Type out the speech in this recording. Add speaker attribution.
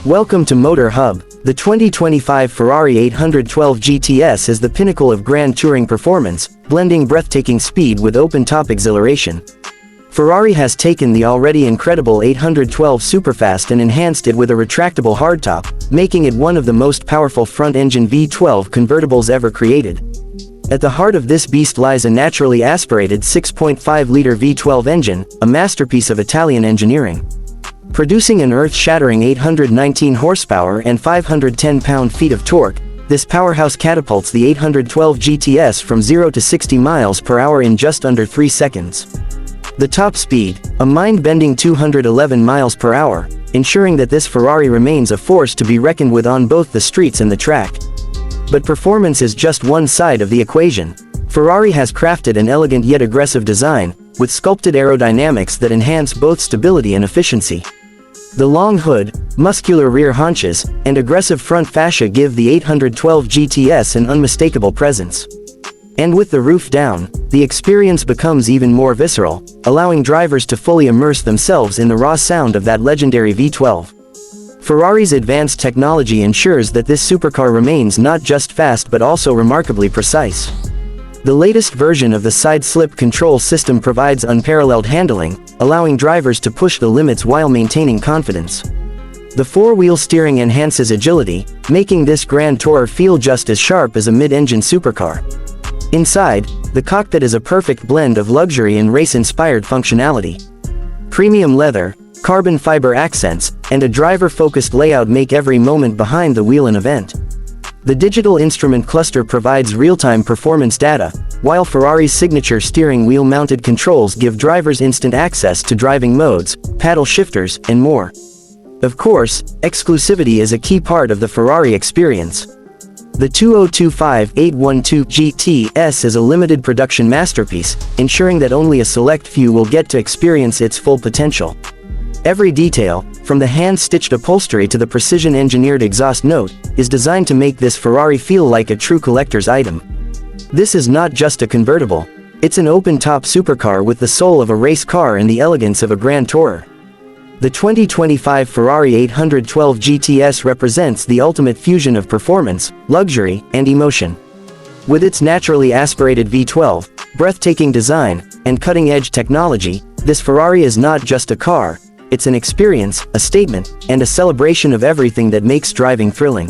Speaker 1: Welcome to Motor Hub. The 2025 Ferrari 812 GTS is the pinnacle of grand touring performance, blending breathtaking speed with open-top exhilaration. Ferrari has taken the already incredible 812 Superfast and enhanced it with a retractable hardtop, making it one of the most powerful front-engine V12 convertibles ever created. At the heart of this beast lies a naturally aspirated 6.5-liter V12 engine, a masterpiece of Italian engineering. Producing an earth-shattering 819 horsepower and 510 pound-feet of torque, this powerhouse catapults the 812 GTS from 0 to 60 miles per hour in just under 3 seconds. The top speed, a mind-bending 211 miles per hour, ensuring that this Ferrari remains a force to be reckoned with on both the streets and the track. But performance is just one side of the equation. Ferrari has crafted an elegant yet aggressive design, with sculpted aerodynamics that enhance both stability and efficiency. The long hood, muscular rear haunches, and aggressive front fascia give the 812 GTS an unmistakable presence. And with the roof down, the experience becomes even more visceral, allowing drivers to fully immerse themselves in the raw sound of that legendary V12. Ferrari's advanced technology ensures that this supercar remains not just fast but also remarkably precise. The latest version of the side-slip control system provides unparalleled handling, allowing drivers to push the limits while maintaining confidence. The four-wheel steering enhances agility, making this grand tourer feel just as sharp as a mid-engine supercar. Inside, the cockpit is a perfect blend of luxury and race-inspired functionality. Premium leather, carbon fiber accents, and a driver-focused layout make every moment behind the wheel an event. The digital instrument cluster provides real-time performance data, while Ferrari's signature steering wheel-mounted controls give drivers instant access to driving modes, paddle shifters, and more. Of course, exclusivity is a key part of the Ferrari experience. The 2025-812 GTS is a limited production masterpiece, ensuring that only a select few will get to experience its full potential. Every detail, from the hand-stitched upholstery to the precision-engineered exhaust note, is designed to make this Ferrari feel like a true collector's item. This is not just a convertible, it's an open-top supercar with the soul of a race car and the elegance of a grand tourer. The 2025 Ferrari 812 GTS represents the ultimate fusion of performance, luxury, and emotion. With its naturally aspirated V12, breathtaking design, and cutting-edge technology, this Ferrari is not just a car, it's an experience, a statement, and a celebration of everything that makes driving thrilling.